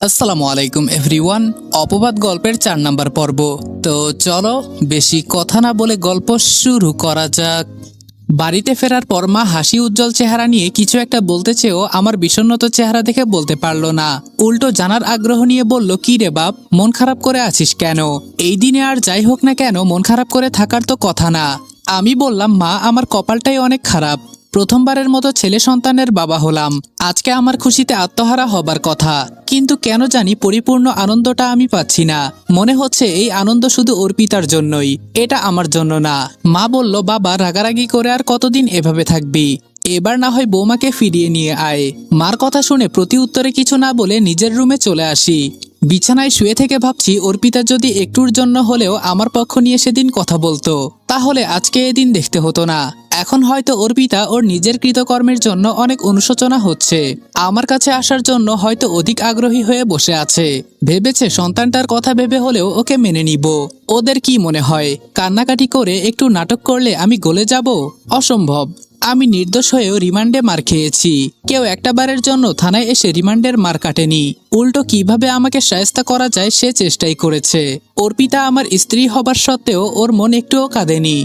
আসসালামু আলাইকুম এভরিওয়ান। অপবাদ গল্পের 4 নাম্বার পর্ব। তো চলো বেশি কথা না বলে গল্প শুরু করা যাক। বাড়িতে ফেরার পর মা হাসি উজ্জ্বল চেহারা নিয়ে কিছু একটা বলতে চেয়েও আমার বিষণ্ণত চেহারা দেখে বলতে পারলো না। উল্টো জানার আগ্রহ নিয়ে বলল, কি রে বাপ, মন খারাপ করে আছিস কেন? এই দিনে আর যাই হোক না কেন, মন খারাপ করে থাকার তো কথা না। আমি বললাম, মা, আমার কপালটাই অনেক খারাপ। প্রথমবারের মতো ছেলে সন্তানের বাবা হলাম। আজকে আমার খুশিতে আত্মহারা হবার কথা, কিন্তু কেন জানি পরিপূর্ণ আনন্দটা আমি পাচ্ছি না। মনে হচ্ছে এই আনন্দ শুধু অর্পিতার জন্যই, এটা আমার জন্য না। মা বলল, বাবা, রাগারাগি করে আর কতদিন এভাবে থাকবি? এবার না হয় বৌমাকে ফিরিয়ে নিয়ে আয়। মার কথা শুনে প্রতি উত্তরে কিছু না বলে নিজের রুমে চলে আসি। বিছানায় শুয়ে থেকে ভাবছি, অর্পিতা যদি একটুর জন্য হলেও আমার পক্ষ নিয়ে সেদিন কথা বলতো, তাহলে আজকে এদিন দেখতে হতো না। এখন হয়তো অর্পিতা ওর নিজের কৃতকর্মের জন্য অনেক অনুশোচনা হচ্ছে, আমার কাছে আসার জন্য হয়তো অধিক আগ্রহী হয়ে বসে আছে। ভেবেছে সন্তানটার কথা ভেবে হলেও ওকে মেনে নিব। ওদের কি মনে হয়, কান্নাকাটি করে একটু নাটক করলে আমি গলে যাব? অসম্ভব। আমি নির্দোষ হয়েও রিমান্ডে মার খেয়েছি। কেউ একটা বারের জন্য থানায় এসে রিমান্ডের মার কাটেনি। উল্টো কিভাবে আমাকে শায়েস্তা করা যায় সে চেষ্টাই করেছে। অর্পিতা আমার স্ত্রী হবার সত্ত্বেও ওর মন একটুও কাঁদেনি।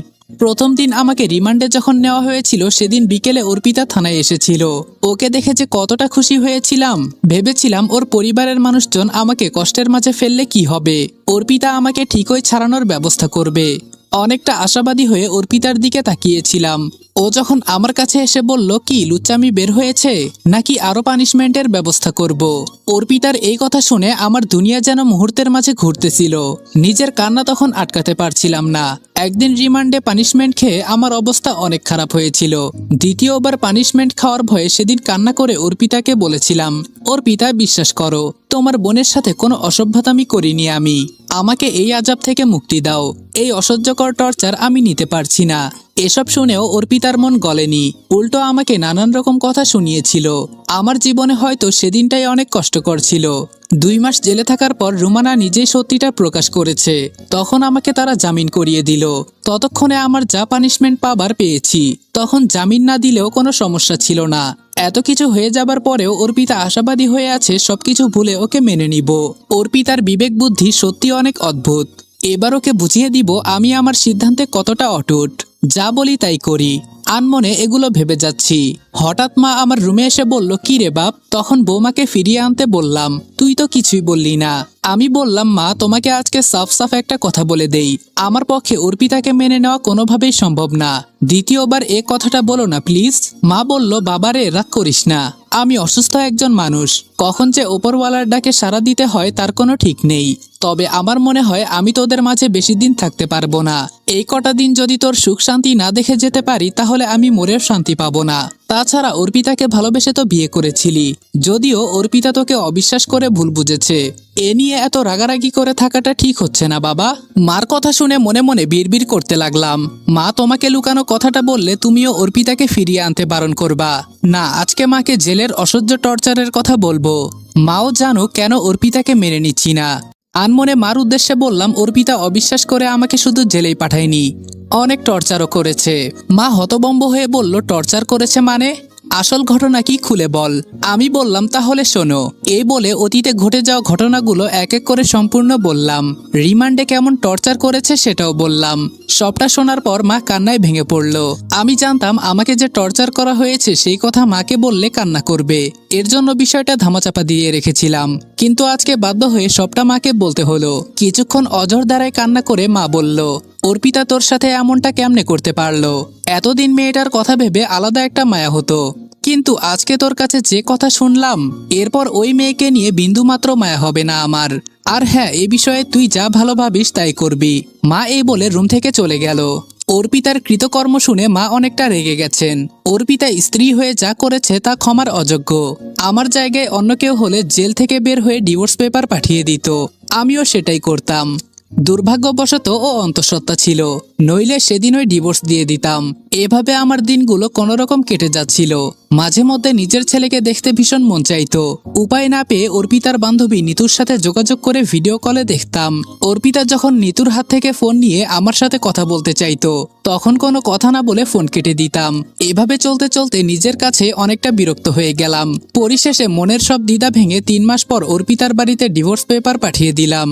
প্রথম দিন আমাকে রিমান্ডে যখন নেওয়া হয়েছিল, সেদিন বিকেলে অর্পিতা থানায় এসেছিল। ওকে দেখে যে কতটা খুশি হয়েছিলাম। ভেবেছিলাম ওর পরিবারের মানুষজন আমাকে কষ্টের মাঝে ফেললে কি হবে, অর্পিতা আমাকে ঠিকই ছাড়ানোর ব্যবস্থা করবে। অনেকটা আশাবাদী হয়ে অর্পিতার দিকে তাকিয়েছিলাম। ও যখন আমার কাছে এসে বলল, কি লুচ্চামি বের হয়েছে, নাকি আরো পানিশমেন্টের ব্যবস্থা করব? অর্পিতার এই কথা শুনে আমার দুনিয়া যেন মুহূর্তের মাঝে ঘুরতেছিল। নিজের কান্না তখন আটকাতে পারছিলাম না। একদিন রিমান্ডে পানিশমেন্ট খেয়ে আমার অবস্থা অনেক খারাপ হয়েছিল। দ্বিতীয়বার পানিশমেন্ট খাওয়ার ভয়ে সেদিন কান্না করে অর্পিতাকে বলেছিলাম, অর্পিতা, বিশ্বাস করো, তোমার বোনের সাথে কোনো অসভ্যতামি করিনি আমি। আমাকে এই আযাব থেকে মুক্তি দাও। এই অসহ্যকর টর্চার আমি নিতে পারছি না। এসব শুনেও অর্পিতার মন গলেনি, উল্টো আমাকে নানান রকম কথা শুনিয়েছিল। আমার জীবনে হয়তো সেদিনটাই অনেক কষ্টকর ছিল। 2 মাস জেলে থাকার পর রুমানা নিজেই সত্যিটা প্রকাশ করেছে। তখন আমাকে তারা জামিন করিয়ে দিল। ততক্ষণে আমার যা পানিশমেন্ট পাবার পেয়েছি। তখন জামিন না দিলেও কোনো সমস্যা ছিল না। এত কিছু হয়ে যাবার পরেও অর্পিতা আশাবাদী হয়ে আছে সবকিছু ভুলে ওকে মেনে নিব। অর্পিতার বিবেক বুদ্ধি সত্যি অনেক অদ্ভুত। এবার ওকে বুঝিয়ে দিব আমি আমার সিদ্ধান্তে কতটা অটুট। যা বলি তাই করি। আনমনে এগুলো ভেবে যাচ্ছি, হঠাৎ মা আমার রুমে এসে বলল, কি রে বাপ? তখন বৌমাকে ফিরিয়ে আনতে বললাম। তুই তো কিছুই বললি না। আমি বললাম, মা, তোমাকে আজকে সাফ সাফ একটা কথা বলে দেই, আমার পক্ষে অর্পিতাকে মেনে নেওয়া কোনোভাবেই সম্ভব না। দ্বিতীয়বার এ কথাটা বলো না প্লিজ। মা বলল, বাবারে, রাগ করিস না, আমি অসুস্থ একজন মানুষ। কখন যে ওপরওয়ালার ডাকে সাড়া দিতে হয় তার কোনো ঠিক নেই। তবে আমার মনে হয় আমি তোদের মাঝে বেশি দিন থাকতে পারবো না। এই কটা দিন যদি তোর সুখ শান্তি না দেখে যেতে পারি, তাহলে আমি মরেও শান্তি পাবো না। তাছাড়া অর্পিতাকে ভালোবেসে তো বিয়ে করেছিলি, যদিও অর্পিতা তোকে অবিশ্বাস করে ভুল বুঝেছে। এ নিয়ে এত রাগারাগি করে থাকাটা ঠিক হচ্ছে না বাবা। মার কথা শুনে মনে মনে বিড়বিড় করতে লাগলাম, মা, তোমাকে লুকানো কথাটা বললে তুমিও অর্পিতাকে ফিরিয়ে আনতে বারণ করবা না। আজকে মাকে জেলের অসহ্য টর্চারের কথা বলবো। মাও জানো কেন অর্পিতাকে মেনে নিচ্ছি না। আনমনে মার উদ্দেশ্যে বললাম, অর্পিতা অবিশ্বাস করে আমাকে শুধু জেলেই পাঠায়নি, অনেক টর্চারও করেছে। মা হতবম্ব হয়ে বলল, টর্চার করেছে মানে? আসল ঘটনা কি খুলে বল। আমি বললাম, তাহলে শোনো। এই বলে অতীতে ঘটে যাওয়া ঘটনাগুলো এক এক করে সম্পূর্ণ বললাম। রিমান্ডে কেমন টর্চার করেছে সেটাও বললাম। সবটা শোনার পর মা কান্নায় ভেঙে পড়ল। আমি জানতাম আমাকে যে টর্চার করা হয়েছে সেই কথা মাকে বললে কান্না করবে, এর জন্য বিষয়টা ধামাচাপা দিয়ে রেখেছিলাম। কিন্তু আজকে বাধ্য হয়ে সবটা মাকে বলতে হলো। কিছুক্ষণ অঝোর দ্বারায় কান্না করে মা বলল, অর্পিতা তোর সাথে এমনটা কেমনে করতে পারলো? এতদিন মেয়েটার কথা ভেবে আলাদা একটা মায়া হতো, কিন্তু আজকে তোর কাছে যে কথা শুনলাম, এরপর ওই মেয়েকে নিয়ে বিন্দুমাত্র মায়া হবে না আমার। আর হ্যাঁ, এ বিষয়ে তুই যা ভালো ভাবিস তাই করবি। মা এই বলে রুম থেকে চলে গেল। অর্পিতার কৃতকর্ম শুনে মা অনেকটা রেগে গেছেন। অর্পিতা স্ত্রী হয়ে যা করেছে তা ক্ষমার অযোগ্য। আমার জায়গায় অন্য কেউ হলে জেল থেকে বের হয়ে ডিভোর্স পেপার পাঠিয়ে দিত, আমিও সেটাই করতাম। দুর্ভাগ্যবশত ও অন্তঃসত্ত্বা ছিল, নইলে সেদিন ওই ডিভোর্স দিয়ে দিতাম। এভাবে আমার দিনগুলো কোনোরকম কেটে যাচ্ছিল। মাঝে মধ্যে নিজের ছেলেকে দেখতে ভীষণ মন চাইতো। উপায় না পেয়ে অর্পিতার বান্ধবী নিতুর সাথে যোগাযোগ করে ভিডিও কলে দেখতাম। অর্পিতা যখন নিতুর হাত থেকে ফোন নিয়ে আমার সাথে কথা বলতে চাইতো, তখন কোনো কথা না বলে ফোন কেটে দিতাম। এভাবে চলতে চলতে নিজের কাছে অনেকটা বিরক্ত হয়ে গেলাম। পরিশেষে মনের সব দ্বিধা ভেঙে 3 মাস পর অর্পিতার বাড়িতে ডিভোর্স পেপার পাঠিয়ে দিলাম।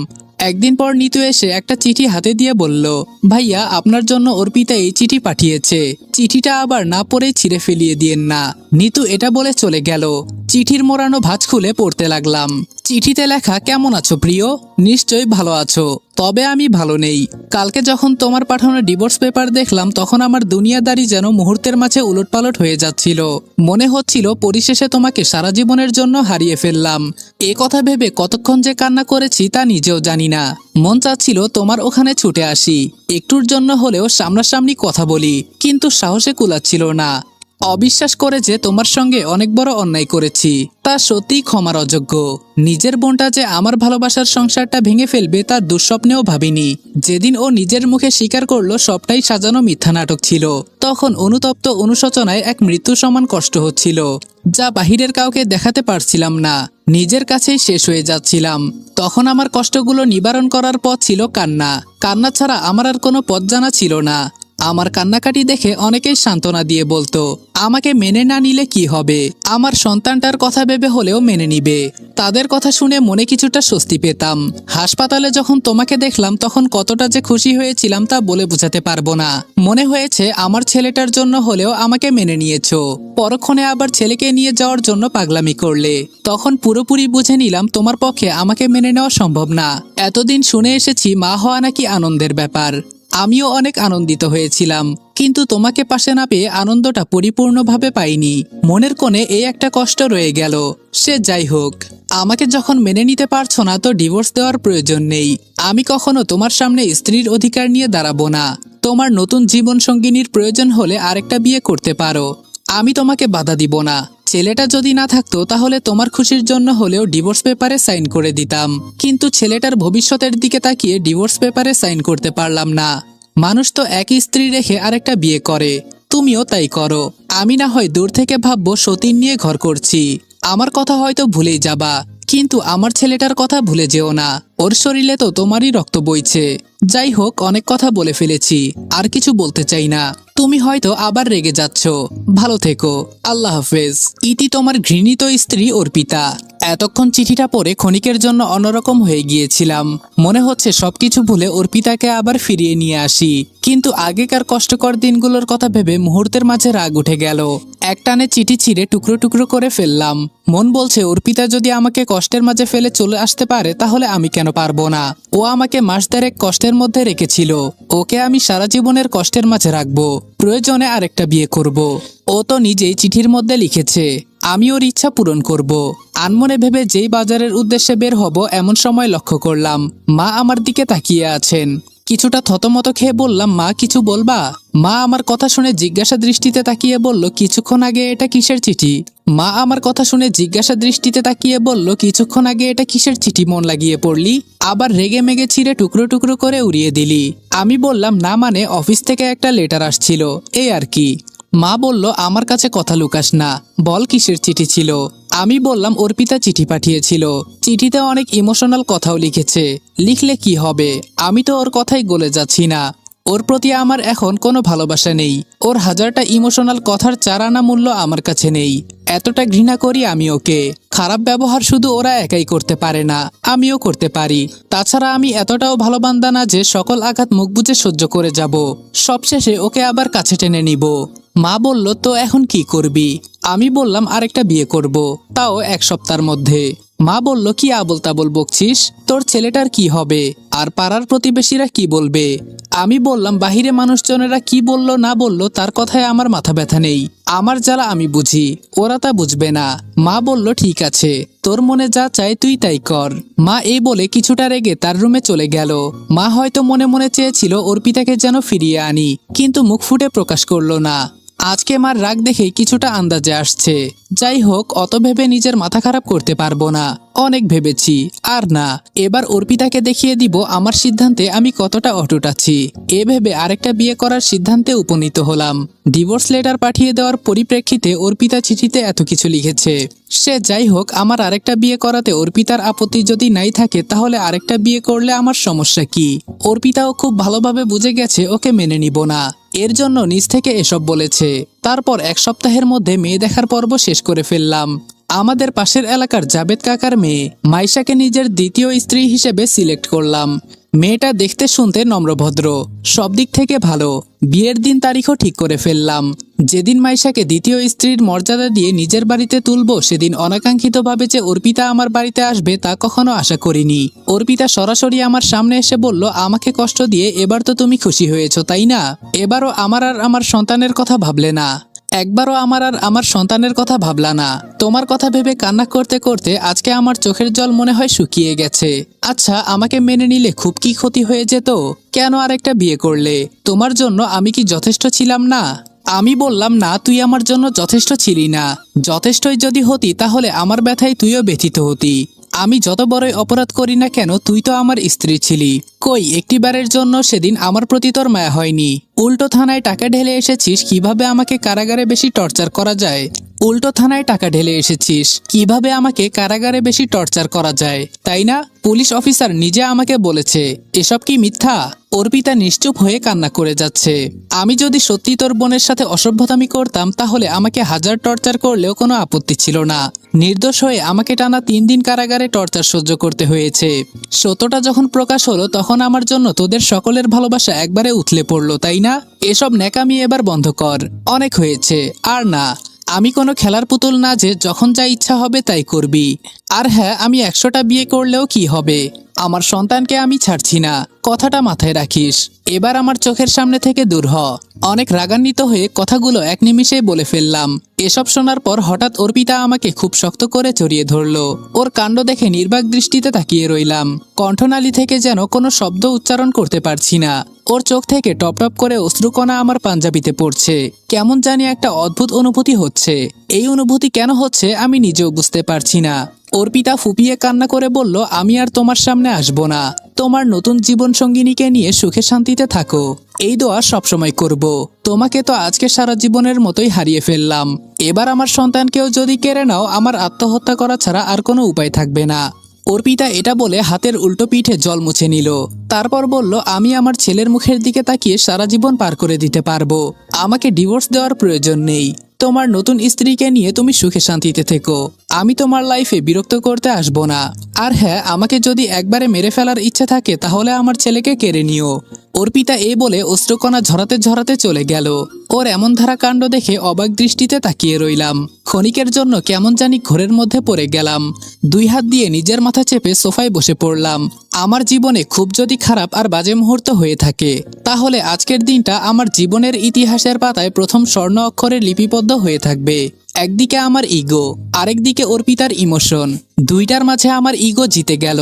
একদিন পর নিতু এসে একটা চিঠি হাতে দিয়ে বলল, ভাইয়া আপনার জন্য অর্পিতা এই চিঠি পাঠিয়েছে, চিঠিটা আবার না পড়েই ছিঁড়ে ফেলিয়ে দিয়েন না। নিতু এটা বলে চলে গেল। চিঠির মোড়ানো ভাঁজ খুলে পড়তে লাগলাম। চিঠিতে লেখা, কেমন আছো প্রিয়? নিশ্চয়ই ভালো আছো, তবে আমি ভালো নেই। কালকে যখন তোমার পাঠানো ডিভোর্স পেপার দেখলাম, তখন আমার দুনিয়াদারি যেন মুহূর্তের মাঝে উলটপালট হয়ে যাচ্ছিল। মনে হচ্ছিল পরিশেষে তোমাকে সারা জীবনের জন্য হারিয়ে ফেললাম। এ কথা ভেবে কতক্ষণ যে কান্না করেছি তা নিজেও জানি না। মন চাচ্ছিল তোমার ওখানে ছুটে আসি, একটুর জন্য হলেও সামনাসামনি কথা বলি, কিন্তু সাহসে কুলাচ্ছিল না। অবিশ্বাস করে যে তোমার সঙ্গে অনেক বড় অন্যায় করেছি, তা সত্যিই ক্ষমার অযোগ্য। নিজের বোনটা যে আমার ভালোবাসার সংসারটা ভেঙে ফেলবে তার দুঃস্বপ্নেও ভাবিনি। যেদিন ও নিজের মুখে স্বীকার করলো সবটাই সাজানো মিথ্যা নাটক ছিল, তখন অনুতপ্ত অনুশোচনায় এক মৃত্যু সমান কষ্ট হচ্ছিল, যা বাহিরের কাউকে দেখাতে পারছিলাম না। নিজের কাছেই শেষ হয়ে যাচ্ছিলাম। তখন আমার কষ্টগুলো নিবারণ করার পথ ছিল কান্না। কান্না ছাড়া আমার আর কোনো পথ জানা ছিল না। আমার কান্নাকাটি দেখে অনেকেই সান্ত্বনা দিয়ে বলতো, আমাকে মেনে না নিলে কি হবে, আমার সন্তানটার কথা ভেবে হলেও মেনে নিবে। তাদের কথা শুনে মনে কিছুটা স্বস্তি পেতাম। হাসপাতালে যখন তোমাকে দেখলাম, তখন কতটা যে খুশি হয়েছিলাম তা বলে বোঝাতে পারবো না। মনে হয়েছে আমার ছেলেটার জন্য হলেও আমাকে মেনে নিয়েছো, পরক্ষণে আবার ছেলেকে নিয়ে যাওয়ার জন্য পাগলামি করলে। তখন পুরোপুরি বুঝে নিলাম তোমার পক্ষে আমাকে মেনে নেওয়া সম্ভব না। এতদিন শুনে এসেছি মা হওয়া নাকি আনন্দের ব্যাপার। আমিও অনেক আনন্দিত হয়েছিলাম, কিন্তু তোমাকে পাশে না পেয়ে আনন্দটা পরিপূর্ণভাবে পাইনি। মনের কোণে এই একটা কষ্ট রয়ে গেল। সে যাই হোক, আমাকে যখন মেনে নিতে পারছো না, তো ডিভোর্স দেওয়ার প্রয়োজন নেই। আমি কখনো তোমার সামনে স্ত্রীর অধিকার নিয়ে দাঁড়াবো না। তোমার নতুন জীবন সঙ্গিনীর প্রয়োজন হলে আরেকটা বিয়ে করতে পারো, আমি তোমাকে বাধা দিব না। ছেলেটা যদি না থাকতো তাহলে তোমার খুশির জন্য হলেও ডিভোর্স পেপারে সাইন করে দিতাম, কিন্তু ছেলেটার ভবিষ্যতের দিকে তাকিয়ে ডিভোর্স পেপারে সাইন করতে পারলাম না। মানুষ তো একই স্ত্রী রেখে আরেকটা বিয়ে করে, তুমিও তাই করো। আমি না হয় দূর থেকে ভাববো সতীন নিয়ে ঘর করছি, আমার কথা হয়তো ভুলেই যাবা, কিন্তু আমার ছেলেটার কথা ভুলে যেও না। ওর শরীরে তো তোমারই রক্ত বইছে। যাই হোক, অনেক কথা বলে ফেলেছি, আর কিছু বলতে চাই না। তুমি হয়তো আবার রেগে যাচ্ছ। ভালো থেকো, আল্লাহ হাফেজ। ইতি তোমার ঘৃণিত স্ত্রী অর্পিতা। এতক্ষণ চিঠিটা পড়ে ক্ষণিকের জন্য অন্যরকম হয়ে গিয়েছিলাম। মনে হচ্ছে সবকিছু ভুলে অর্পিতাকে আবার ফিরিয়ে নিয়ে আসি, কিন্তু আগেকার কষ্টকর দিনগুলোর কথা ভেবে মুহূর্তের মাঝে রাগ উঠে গেল। একটানে চিঠি ছিঁড়ে টুকরো টুকরো করে ফেললাম। মন বলছে অর্পিতা যদি আমাকে কষ্টের মাঝে ফেলে চলে আসতে পারে, তাহলে আমি কেন পারবো না? ও আমাকে মাস দেড়েক কষ্টের মধ্যে রেখেছিল, ওকে আমি সারা জীবনের কষ্টের মাঝে রাখবো, প্রয়োজনে আরেকটা বিয়ে করব। ও তো নিজেই চিঠির মধ্যে লিখেছে, আমি ওর ইচ্ছা পূরণ করব। আনমনে ভেবে যেই বাজারের উদ্দেশ্যে বের হব, এমন সময় লক্ষ্য করলাম মা আমার দিকে তাকিয়ে আছেন। কিছুটা থতমত খেয়ে বললাম, মা কিছু বলবা? মা আমার কথা শুনে জিজ্ঞাসা দৃষ্টিতে তাকিয়ে বলল, কিছুক্ষণ আগে এটা কিসের চিঠি? মা আমার কথা শুনে জিজ্ঞাসা দৃষ্টিতে তাকিয়ে বলল, কিছুক্ষণ আগে এটা কিসের চিঠি মন লাগিয়ে পড়লি? আবার রেগে মেগে ছিঁড়ে টুকরো টুকরো করে উড়িয়ে দিলি। আমি বললাম, না মানে অফিস থেকে একটা লেটার আসছিল, এই আর কি। মা বলল, আমার কাছে কথা লুকাস না, বল কিসের চিঠি ছিল? আমি বললাম, অর্পিতা চিঠি পাঠিয়েছিল, চিঠিতে অনেক ইমোশনাল কথাও লিখেছে। লিখলে কি হবে, আমি তো ওর কথাই গলে যাচ্ছি না। ওর প্রতি আমার এখন কোনো ভালোবাসা নেই। ওর হাজারটা ইমোশনাল কথার 4 আনা মূল্য আমার কাছে নেই। এতটা ঘৃণা করি আমি ওকে। খারাপ ব্যবহার শুধু ওরা একাই করতে পারে না, আমিও করতে পারি। তাছাড়া আমি এতটাও ভালো বান্দা না যে সকল আঘাত মুখ বুজে সহ্য করে যাব। সবশেষে ওকে আবার কাছে টেনে নিব। মা বলল, তো এখন কি করবি? আমি বললাম, আরেকটা বিয়ে করব, তাও 1 সপ্তাহের মধ্যে। মা বলল, কি আবল তাবল বকছিস? তোর ছেলেটার কি হবে? আর পাড়ার প্রতিবেশীরা কি বলবে? আমি বললাম, বাহিরে মানুষজনেরা কি বলল না বলল তার কথায় আমার মাথা ব্যথা নেই। আমার জ্বালা আমি বুঝি, ওরা তা বুঝবে না। মা বলল, ঠিক আছে, তোর মনে যা চায় তুই তাই কর। মা এই বলে কিছুটা রেগে তার রুমে চলে গেল। মা হয়তো মনে মনে চেয়েছিল অর্পিতাকে যেন ফিরিয়ে আনি, কিন্তু মুখ ফুটে প্রকাশ করলো না। আজকে মার রাগ দেখে কিছুটা আন্দাজে আসছে। যাই হোক, অত ভেবে নিজের মাথা খারাপ করতে পারবো না। অনেক ভেবেছি, আর না। এবার অর্পিতাকে দেখিয়ে দিব আমার সিদ্ধান্তে আমি কতটা অটুট আছি। এ ভেবে আরেকটা বিয়ে করার সিদ্ধান্তে উপনীত হলাম। ডিভোর্স লেটার পাঠিয়ে দেওয়ার পরিপ্রেক্ষিতে অর্পিতা চিঠিতে এত কিছু লিখেছে। সে যাই হোক, আমার আরেকটা বিয়ে করাতে অর্পিতার আপত্তি যদি নাই থাকে, তাহলে আরেকটা বিয়ে করলে আমার সমস্যা কি? অর্পিতাও খুব ভালোভাবে বুঝে গেছে ওকে মেনে নিব না। এর জন্য নিজ থেকে এসব বলেছে। তারপর এক সপ্তাহের মধ্যে মেয়ে দেখার পর্ব শেষ করে ফেললাম। আমাদের পাশের এলাকার জাবেদ কাকার মেয়ে মাইশাকে নিজের দ্বিতীয় স্ত্রী হিসেবে সিলেক্ট করলাম। মেয়েটা দেখতে শুনতে নম্রভদ্র, সব দিক থেকে ভালো। বিয়ের দিন তারিখও ঠিক করে ফেললাম। যেদিন মাইশাকে দ্বিতীয় স্ত্রীর মর্যাদা দিয়ে নিজের বাড়িতে তুলব, সেদিন অনাকাঙ্ক্ষিতভাবে যে অর্পিতা আমার বাড়িতে আসবে তা কখনো আশা করিনি। অর্পিতা সরাসরি আমার সামনে এসে বলল, আমাকে কষ্ট দিয়ে এবার তো তুমি খুশি হয়েছো, তাই না? এবারও আমার আর আমার সন্তানের কথা ভাবলে না। একবারও আমার আর আমার সন্তানের কথা ভাবলা না। তোমার কথা ভেবে কান্না করতে করতে আজকে আমার চোখের জল মনে হয় শুকিয়ে গেছে। আচ্ছা, আমাকে মেনে নিলে খুব কি ক্ষতি হয়ে যেত? কেন আরেকটা বিয়ে করলে? তোমার জন্য আমি কি যথেষ্ট ছিলাম না? আমি বললাম, না, তুই আমার জন্য যথেষ্ট ছিলি না। যথেষ্টই যদি হতি, তাহলে আমার ব্যথায় তুইও ব্যথিত হতি। আমি যত বড়ই অপরাধ করি না কেন, তুই তো আমার স্ত্রী ছিলি। কই একটিবারের জন্য সেদিন আমার প্রতি তোর মায়া হয়নি? উল্টো থানায় টাকা ঢেলে এসেছিস কিভাবে আমাকে কারাগারে বেশি টর্চার করা যায়। উল্টো থানায় টাকা ঢেলে এসেছিস কিভাবে আমাকে কারাগারে বেশি টর্চার করা যায়, তাই না? পুলিশ অফিসার নিজে আমাকে বলেছে। এসব কি মিথ্যা? অর্পিতা নিশ্চুপ হয়ে কান্না করে যাচ্ছে। আমি যদি সত্যি তোর বোনের সাথে অসভ্যতামি করতাম, তাহলে আমাকে হাজার টর্চার করলেও কোনো আপত্তি ছিল না। নির্দোষ হয়ে আমাকে টানা 3 দিন কারাগারে টর্চার সহ্য করতে হয়েছে। সত্যটা যখন প্রকাশ হলো, তখন আমার জন্য তোদের সকলের ভালোবাসা একবারে উথলে পড়লো, তাই না? এসব ন্যাকামি এবার বন্ধ কর। অনেক হয়েছে, আর না। আমি কোনো খেলার পুতুল না যে যখন যা ইচ্ছা হবে তাই করবি। আর হ্যাঁ, আমি 100টা বিয়ে করলেও কি হবে? আমার সন্তানকে আমি ছাড়ছি না, কথাটা মাথায় রাখিস। এবার আমার চোখের সামনে থেকে দূর হ। অনেক রাগান্বিত হয়ে কথাগুলো এক নিমিষেই বলে ফেললাম। এসব শোনার পর হঠাৎ অর্পিতা আমাকে খুব শক্ত করে জড়িয়ে ধরলো। ওর কাণ্ড দেখে নির্বাক দৃষ্টিতে তাকিয়ে রইলাম। কণ্ঠনালী থেকে যেন কোনো শব্দ উচ্চারণ করতে পারছি না। ওর চোখ থেকে টপ টপ করে অশ্রুকণা আমার পাঞ্জাবিতে পড়ছে। কেমন জানি একটা অদ্ভুত অনুভূতি হচ্ছে। এই অনুভূতি কেন হচ্ছে আমি নিজেও বুঝতে পারছি না। অর্পিতা ফুপিয়ে কান্না করে বলল, আমি আর তোমার সামনে আসবো না। তোমার নতুন জীবন সঙ্গিনীকে নিয়ে সুখে শান্তিতে থাকো, এই দোয়া সবসময় করব। তোমাকে তো আজকে সারা জীবনের মতোই হারিয়ে ফেললাম। এবার আমার সন্তানকেও যদি কেড়ে নাও, আমার আত্মহত্যা করা ছাড়া আর কোনো উপায় থাকবে না। অর্পিতা এটা বলে হাতের উল্টো পিঠে জল মুছে নিল। তারপর বলল, আমি আমার ছেলের মুখের দিকে তাকিয়ে সারা জীবন পার করে দিতে পারবো। আমাকে ডিভোর্স দেওয়ার প্রয়োজন নেই। তোমার নতুন স্ত্রীকে নিয়ে তুমি সুখে শান্তিতে থেকো। আমি তোমার লাইফে বিরক্ত করতে আসবো না। আর হ্যাঁ, আমাকে যদি একবারে মেরে ফেলার ইচ্ছে থাকে, তাহলে আমার ছেলেকে কেড়ে নিও। অর্পিতা এই বলে অশ্রুকণা ঝরাতে ঝরাতে চলে গেল। ওর এমন ধারা কাণ্ড দেখে অবাক দৃষ্টিতে তাকিয়ে রইলাম। ক্ষণিকের জন্য কেমন জানি ঘোরের মধ্যে পড়ে গেলাম। 2 হাত দিয়ে নিজের মাথা চেপে সোফায় বসে পড়লাম। আমার জীবনে খুব যদি খারাপ আর বাজে মুহূর্ত হয়ে থাকে, তাহলে আজকের দিনটা আমার জীবনের ইতিহাসের পাতায় প্রথম স্বর্ণ অক্ষরে লিপিবদ্ধ হয়ে থাকবে। একদিকে আমার ইগো, আরেকদিকে অর্পিতার ইমোশন। দুইটার মাঝে আমার ইগো জিতে গেল।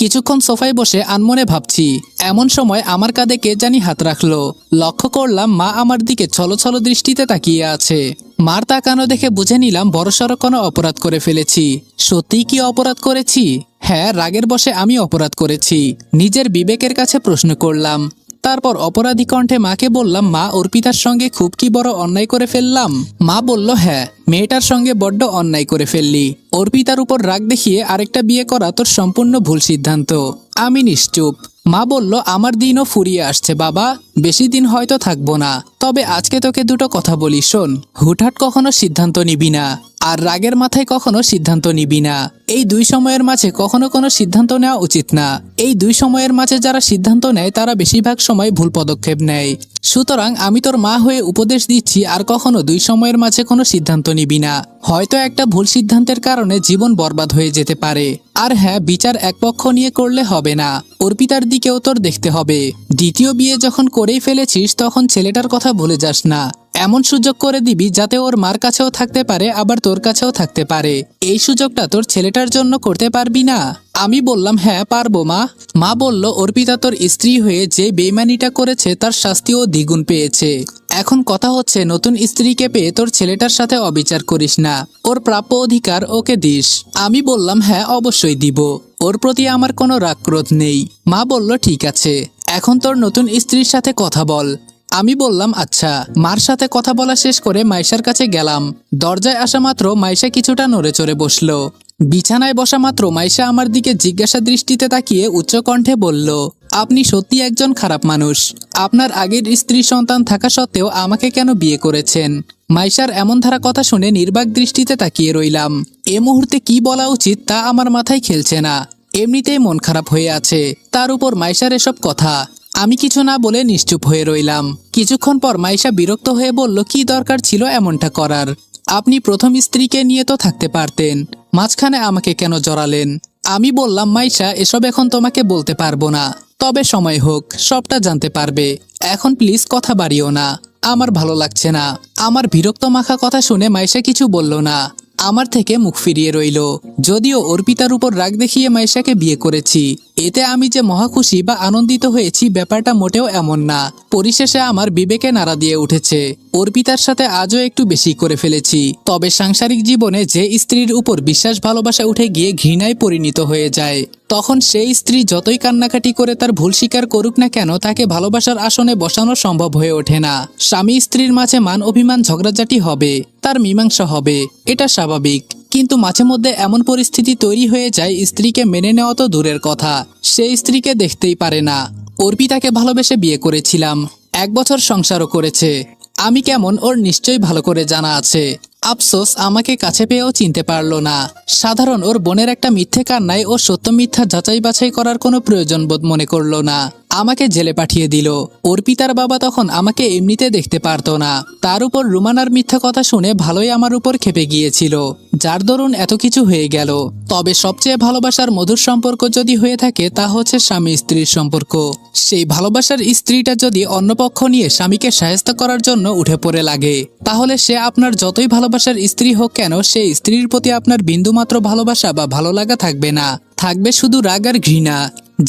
কিছুক্ষণ সোফায় বসে আনমনে ভাবছি। এমন সময় আমার কাঁধে কে জানি হাত রাখলো। লক্ষ্য করলাম মা আমার দিকে ছলছল দৃষ্টিতে তাকিয়ে আছে। মার তাকানো দেখে বুঝে নিলাম বড়সড় কোনো অপরাধ করে ফেলেছি। সত্যিই কি অপরাধ করেছি? হ্যাঁ, রাগের বশে আমি অপরাধ করেছি। নিজের বিবেকের কাছে প্রশ্ন করলাম। তারপর অপরাধী কণ্ঠে মাকে বললাম, মা, অর্পিতার সঙ্গে খুব কি বড় অন্যায় করে ফেললাম? মা বলল, হ্যাঁ, মেয়েটার সঙ্গে বড্ড অন্যায় করে ফেললি। অর্পিতার উপর রাগ দেখিয়ে আরেকটা বিয়ে করা তোর সম্পূর্ণ ভুল সিদ্ধান্ত। আমি নিশ্চুপ। মা বলল, আমার দিনও ফুরিয়ে আসছে বাবা, বেশি দিন হয়তো থাকবো না। তবে আজকে তোকে দুটো কথা বলি, শোন। হুটহাট কখনো সিদ্ধান্ত নিবি না, আর রাগের মাথায় কখনো সিদ্ধান্ত নিবি না। এই 2 সময়ের মাঝে কখনো কোনো সিদ্ধান্ত নেওয়া উচিত না। এই 2 সময়ের মাঝে যারা সিদ্ধান্ত নেয়, তারা বেশিরভাগ সময় ভুল পদক্ষেপ নেয়। সুতরাং আমি তোর মা হয়ে উপদেশ দিচ্ছি, আর কখনো 2 সময়ের মাঝে কোনো সিদ্ধান্ত নিবি না। হয়তো একটা ভুল সিদ্ধান্তের কারণে জীবন বরবাদ হয়ে যেতে পারে। আর হ্যাঁ, বিচার এক পক্ষ নিয়ে করলে হবে না, অর্পিতার দিকেও তোর দেখতে হবে। দ্বিতীয় বিয়ে যখন করেই ফেলেছিস, তখন ছেলেটার কথা ভুলে যাস না। এমন সুযোগ করে দিবি যাতে ওর মার কাছেও থাকতে পারে, আবার তোর কাছেও থাকতে পারে। এই সুযোগটা তোর ছেলেটার জন্য করতে পারবি না? আমি বললাম হ্যাঁ পারবো মা। মা বলল অর্পিতা তোর স্ত্রী হয়ে যে বেইমানিটা করেছে তার শাস্তিও দ্বিগুণ পেয়েছে। এখন কথা হচ্ছে নতুন স্ত্রীকে পেয়ে তোর ছেলেটার সাথে অবিচার করিস না, ওর প্রাপ্য অধিকার ওকে দিস। আমি বললাম হ্যাঁ অবশ্যই দিব, ওর প্রতি আমার কোনো রাগ ক্রোধ নেই। মা বলল ঠিক আছে, এখন তোর নতুন স্ত্রীর সাথে কথা বল। আমি বললাম আচ্ছা। মার সাথে কথা বলা শেষ করে মাইশার কাছে গেলাম। দরজায় আসা মাত্র মাইশা কিছুটা নড়ে চড়ে বসলো। বিছানায় বসা মাত্র মাইশা আমার দিকে জিজ্ঞাসা দৃষ্টিতে তাকিয়ে উচ্চকণ্ঠে বলল, আপনি সত্যি একজন খারাপ মানুষ। আপনার আগের স্ত্রী সন্তান থাকা সত্ত্বেও আমাকে কেন বিয়ে করেছেন? মাইশার এমন ধারা কথা শুনে নির্বাক দৃষ্টিতে তাকিয়ে রইলাম। এ মুহূর্তে কি বলা উচিত তা আমার মাথায় খেলছে না। এমনিতেই মন খারাপ হয়ে আছে, তার উপর মাইশার এসব কথা। আমি কিছু না বলে নিশ্চুপ হয়ে রইলাম। কিছুক্ষণ পর মাইশা বিরক্ত হয়ে বলল, কি দরকার ছিল এমনটা করার? আপনি প্রথম স্ত্রীকে নিয়ে তো থাকতে পারতেন, মাঝখানে আমাকে কেন জড়ালেন? আমি বললাম মাইশা এসব এখন তোমাকে বলতে পারবো না, তবে সময় হোক সবটা জানতে পারবে। এখন প্লিজ কথা বাড়িও না, আমার ভালো লাগছে না। আমার বিরক্ত মাখা কথা শুনে মাইশা কিছু বলল না, আমার থেকে মুখ ফিরিয়ে রইল। যদিও অর্পিতার উপর রাগ দেখিয়ে মাইশাকে বিয়ে করেছি, এতে আমি যে মহাখুশি বা আনন্দিত হয়েছি ব্যাপারটা মোটেও এমন না। পরিশেষে আমার বিবেকে নাড়া দিয়ে উঠেছে, অর্পিতার সাথে আজও একটু বেশি করে ফেলেছি। তবে সাংসারিক জীবনে যে স্ত্রীর উপর বিশ্বাস ভালোবাসা উঠে গিয়ে ঘৃণায় পরিণত হয়ে যায়, তখন সেই স্ত্রী যতই কান্নাকাটি করে তার ভুল স্বীকার করুক না কেন, তাকে ভালোবাসার আসনে বসানো সম্ভব হয়ে ওঠে না। স্বামী স্ত্রীর মাঝে মান অভিমান ঝগড়াঝাটি হবে, তার মীমাংসা হবে, এটা স্বাভাবিক। কিন্তু মাঝে মধ্যে এমন পরিস্থিতি তৈরি হয়ে যায় স্ত্রীকে মেনে নেওয়া তো দূরের কথা, সেই স্ত্রীকে দেখতেই পারে না। অর্পিতাকে ভালোবেসে বিয়ে করেছিলাম, 1 বছর সংসারও করেছে। আমি কেমন ওর নিশ্চয়ই ভালো করে জানা আছে। আফসোস আমাকে কাছে পেয়েও চিনতে পারলো না। সাধারণ ওর বোনের একটা মিথ্যে কান্নায় ও সত্য মিথ্যা যাচাই বাছাই করার কোনো প্রয়োজন বোধ মনে করলো না, আমাকে জেলে পাঠিয়ে দিল। অর্পিতার বাবা তখন আমাকে এমনিতে দেখতে পারতো না, তার উপর রুমানার মিথ্যা কথা শুনে ভালোই আমার উপর খেপে গিয়েছিল, যার দরুন এত কিছু হয়ে গেল। তবে সবচেয়ে ভালোবাসার মধুর সম্পর্ক যদি হয়ে থাকে তা হচ্ছে স্বামী স্ত্রীর সম্পর্ক। সেই ভালোবাসার স্ত্রীটা যদি অন্য পক্ষ নিয়ে স্বামীকে সাহায্য করার জন্য উঠে পড়ে লাগে, তাহলে সে আপনার যতই ভালোবাসার স্ত্রী হোক কেন, সেই স্ত্রীর প্রতি আপনার বিন্দুমাত্র ভালোবাসা বা ভালো লাগা থাকবে না, থাকবে শুধু রাগ আর ঘৃণা।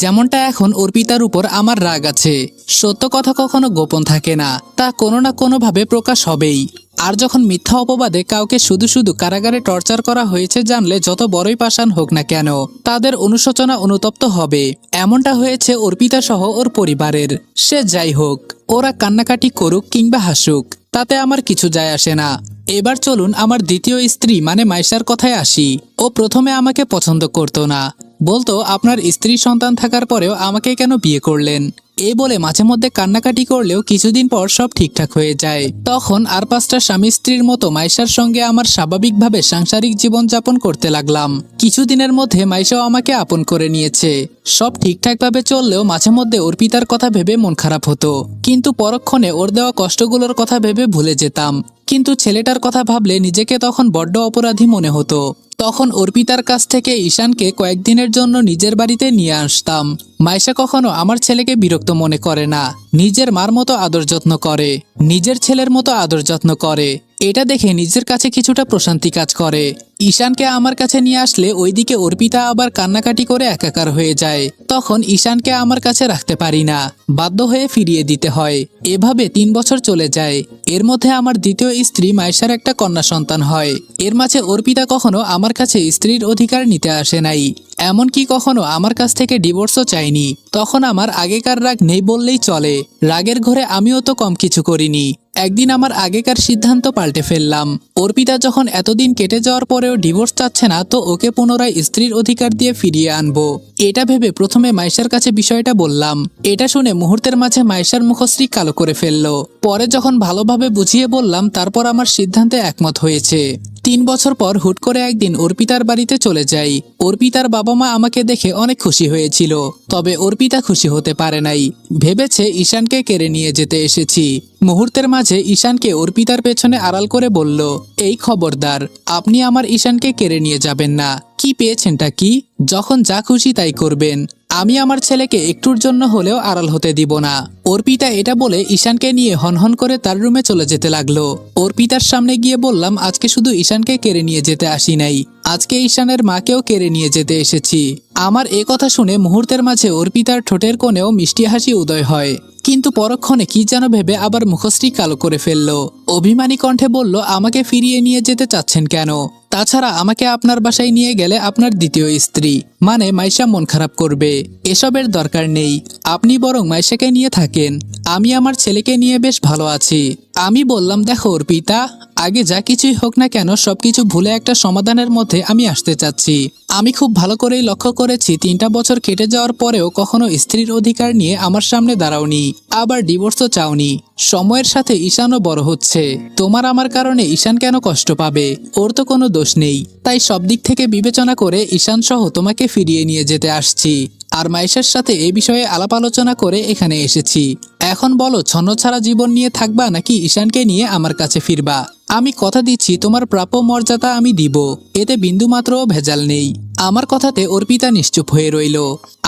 যেমনটা এখন অর্পিতার উপর আমার রাগ আছে। সত্য কথা কখনো গোপন থাকে না, তা কোনো না কোনোভাবে প্রকাশ হবেই। আর যখন মিথ্যা অপবাদে কাউকে শুধু শুধু কারাগারে টর্চার করা হয়েছে জানলে যত বড়ই পাষাণ হোক না কেন, তাদের অনুশোচনা অনুতপ্ত হবে। এমনটা হয়েছে অর্পিতা সহ ওর পরিবারের। সে যাই হোক, ওরা কান্নাকাটি করুক কিংবা হাসুক, তাতে আমার কিছু যায় আসে না। এবার চলুন আমার দ্বিতীয় স্ত্রী মানে মাইশার কথায় আসি। ও প্রথমে আমাকে পছন্দ করতো না, বলতো আপনার স্ত্রী সন্তান থাকার পরেও আমাকে কেন বিয়ে করলেন, এই বলে মাঝে মধ্যে কান্নাকাটি করলেও কিছুদিন পর সব ঠিকঠাক হয়ে যায়। তখন আর 5টা স্বামী স্ত্রীর মতো মাইশার সঙ্গে আমার স্বাভাবিকভাবে সাংসারিক জীবন যাপন করতে লাগলাম। কিছুদিনের মধ্যে মাইশাও আমাকে আপন করে নিয়েছে। সব ঠিকঠাকভাবে চললেও মাঝে মধ্যে অর্পিতার কথা ভেবে মন খারাপ হতো, কিন্তু পরক্ষণে ওর দেওয়া কষ্টগুলোর কথা ভেবে ভুলে যেতাম। কিন্তু ছেলেটার কথা ভাবলে নিজেকে তখন বড্ড অপরাধী মনে হতো। তখন অর্পিতার কাছ থেকে ঈশানকে কয়েকদিনের জন্য নিজের বাড়িতে নিয়ে আসতাম। মাইশা কখনো আমার ছেলেকে বিরক্ত মনে করে না, নিজের মার মতো আদর যত্ন করে, নিজের ছেলের মতো আদর যত্ন করে। এটা দেখে নিজের কাছে কিছুটা প্রশান্তি কাজ করে। ঈশানকে আমার কাছে নিয়ে আসলে ওইদিকে অর্পিতা আবার কান্নাকাটি করে একাকার হয়ে যায়। তখন ঈশানকে আমার কাছে রাখতে পারি না, বাধ্য হয়ে ফিরিয়ে দিতে হয়। এভাবে 3 বছর চলে যায়। এর মধ্যে আমার দ্বিতীয় স্ত্রী মাইশার একটা কন্যা সন্তান হয়। এর মাঝে অর্পিতা কখনো আমার কাছে স্ত্রীর অধিকার নিতে আসে নাই, এমনকি কখনো আমার কাছ থেকে ডিভোর্সও চাইনি। তখন আমার আগেকার রাগ নেই বললেই চলে। রাগের ঘরে আমিও তো কম কিছু করিনি। একদিন আমার আগেকার সিদ্ধান্ত পাল্টে ফেললাম। অর্পিতা যখন এতদিন কেটে যাওয়ার পরেও ডিভোর্স চাচ্ছে না, তো ওকে পুনরায় স্ত্রীর অধিকার দিয়ে ফিরিয়ে আনবো, এটা ভেবে প্রথমে মাইশার কাছে বিষয়টা বললাম। এটা শুনে মুহূর্তের মাঝে মাইশার মুখশ্রী কালো করে ফেললো। পরে যখন ভালোভাবে বুঝিয়ে বললাম, তারপর আমার সিদ্ধান্তে একমত হয়েছে। 3 বছর পর হুট করে একদিন অর্পিতার বাড়িতে চলে যাই। অর্পিতার বাবা মা আমাকে দেখে অনেক খুশি হয়েছিল, তবে অর্পিতা খুশি হতে পারে নাই। ভেবেছে ঈশানকে কেড়ে নিয়ে যেতে এসেছি। মুহূর্তের মাঝে ঈশানকে অর্পিতার পেছনে আড়াল করে বলল, এই খবরদার, আপনি আমার ঈশানকে কেড়ে নিয়ে যাবেন না। কি পেয়েছেনটা কি? যখন যা খুশি তাই করবেন। আমি আমার ছেলেকে একটুর জন্য হলেও আড়াল হতে দিব না। অর্পিতা এটা বলে ঈশানকে নিয়ে হনহন করে তার রুমে চলে যেতে লাগলো। অর্পিতার সামনে গিয়ে বললাম, আজকে শুধু ঈশানকে কেড়ে নিয়ে যেতে আসি নাই, আজকে ঈশানের মাকেও কেড়ে নিয়ে যেতে এসেছি। আমার এ কথা শুনে মুহূর্তের মাঝে অর্পিতার ঠোঁটের কোণেও মিষ্টি হাসি উদয় হয়, কিন্তু পরক্ষণে কি যেন ভেবে আবার মুখশ্রী কালো করে ফেলল। অভিমানী কণ্ঠে বলল, আমাকে ফিরিয়ে নিয়ে যেতে চাচ্ছেন কেন? তাছাড়া আমাকে আপনার বাসায় নিয়ে গেলে আপনার দ্বিতীয় স্ত্রী মানে মাইশা মন খারাপ করবে। এসবের দরকার নেই, আপনি বরং মাইশাকে নিয়ে থাকেন। আমি আমার ছেলেকে নিয়ে বেশ ভালো আছি। আমি বললাম, দেখো অর্পিতা, আগে যা কিছুই হোক না কেন সবকিছু ভুলে একটা সমাধানের মধ্যে আমি আসতে চাচ্ছি। আমি খুব ভালো করেই লক্ষ্য করেছি 3টা বছর কেটে যাওয়ার পরেও কখনো স্ত্রীর অধিকার নিয়ে আমার সামনে দাঁড়াওনি, আবার ডিভোর্সও চাওনি। সময়ের সাথে ঈশানও বড় হচ্ছে, তোমার আমার কারণে ঈশান কেন কষ্ট পাবে? ওর তো কোনো দোষ নেই। তাই সব দিক থেকে বিবেচনা করে ঈশান সহ তোমাকে ফিরিয়ে নিয়ে যেতে আসছি। আর মাইশার সাথে এই বিষয়ে আলাপ আলোচনা করে এখানে এসেছি। এখন বলো, ছন্নছাড়া জীবন নিয়ে থাকবা নাকি ঈশানকে নিয়ে আমার কাছে ফিরবা? আমি কথা দিচ্ছি তোমার প্রাপ্য মর্যাদা আমি দিব, এতে বিন্দুমাত্রও ভেজাল নেই। আমার কথাতে অর্পিতা নিশ্চুপ হয়ে রইল।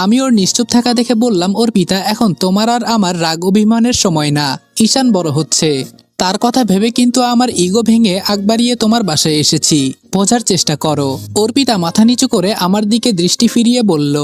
আমি ওর নিশ্চুপ থাকা দেখে বললাম, অর্পিতা, এখন তোমার আর আমার রাগ অভিমানের সময় না। ঈশান বড় হচ্ছে, তার কথা ভেবে কিন্তু আমার ইগো ভেঙে আগ বাড়িয়ে তোমার বাসায় এসেছি। বোঝার চেষ্টা করো। অর্পিতা মাথা নিচু করে আমার দিকে দৃষ্টি ফিরিয়ে বলল,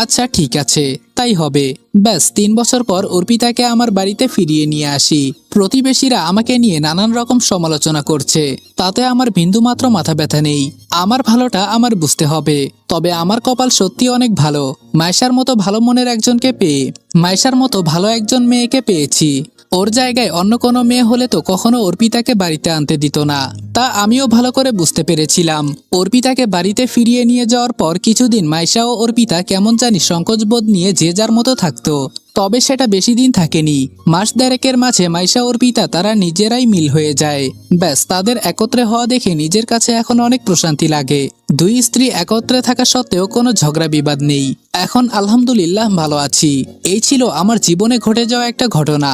আচ্ছা ঠিক আছে, তাই হবে। ব্যাস 3 বছর পর অর্পিতাকে আমার বাড়িতে ফিরিয়ে নিয়ে আসি। প্রতিবেশীরা আমাকে নিয়ে নানান রকম সমালোচনা করছে, তাতে আমার বিন্দুমাত্র মাথা ব্যথা নেই। আমার ভালোটা আমার বুঝতে হবে। তবে আমার কপাল সত্যি অনেক ভালো, মাইশার মতো ভালো মনের একজনকে পেয়ে। মাইশার মতো ভালো একজন মেয়েকে পেয়েছি। ওর জায়গায় অন্য কোনো মেয়ে হলে তো কখনো অর্পিতাকে বাড়িতে আনতে দিত না। তা আমিও ভালো করে বুঝতে পেরেছিলাম। অর্পিতাকে বাড়িতে ফিরিয়ে নিয়ে যাওয়ার পর কিছুদিন মাইশা ও অর্পিতা কেমন জানি সংকোচবোধ নিয়ে যে যার মতো থাকতো। তবে সেটা বেশি দিন থাকেনি। মাস দেড়েকের মাঝে মাইশা অর্পিতা তারা নিজেরাই মিল হয়ে যায়। ব্যাস, তাদের একত্রে হওয়া দেখে নিজের কাছে এখন অনেক প্রশান্তি লাগে। 2 স্ত্রী একত্রে থাকা সত্ত্বেও কোনো ঝগড়া বিবাদ নেই। এখন আলহামদুলিল্লাহ ভালো আছি। এই ছিল আমার জীবনে ঘটে যাওয়া একটা ঘটনা।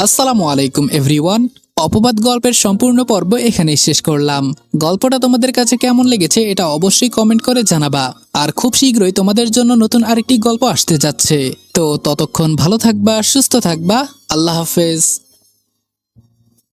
আসসালামু আলাইকুম এভরিওয়ান। অপবাদ গল্পের সম্পূর্ণ পর্ব এখানেই শেষ করলাম। গল্পটা তোমাদের কাছে কেমন লেগেছে এটা অবশ্যই কমেন্ট করে জানাবা। আর খুব শীঘ্রই তোমাদের জন্য নতুন আরেকটি গল্প আসতে যাচ্ছে। তো ততক্ষণ ভালো থাকবা, সুস্থ থাকবা। আল্লাহ হাফেজ।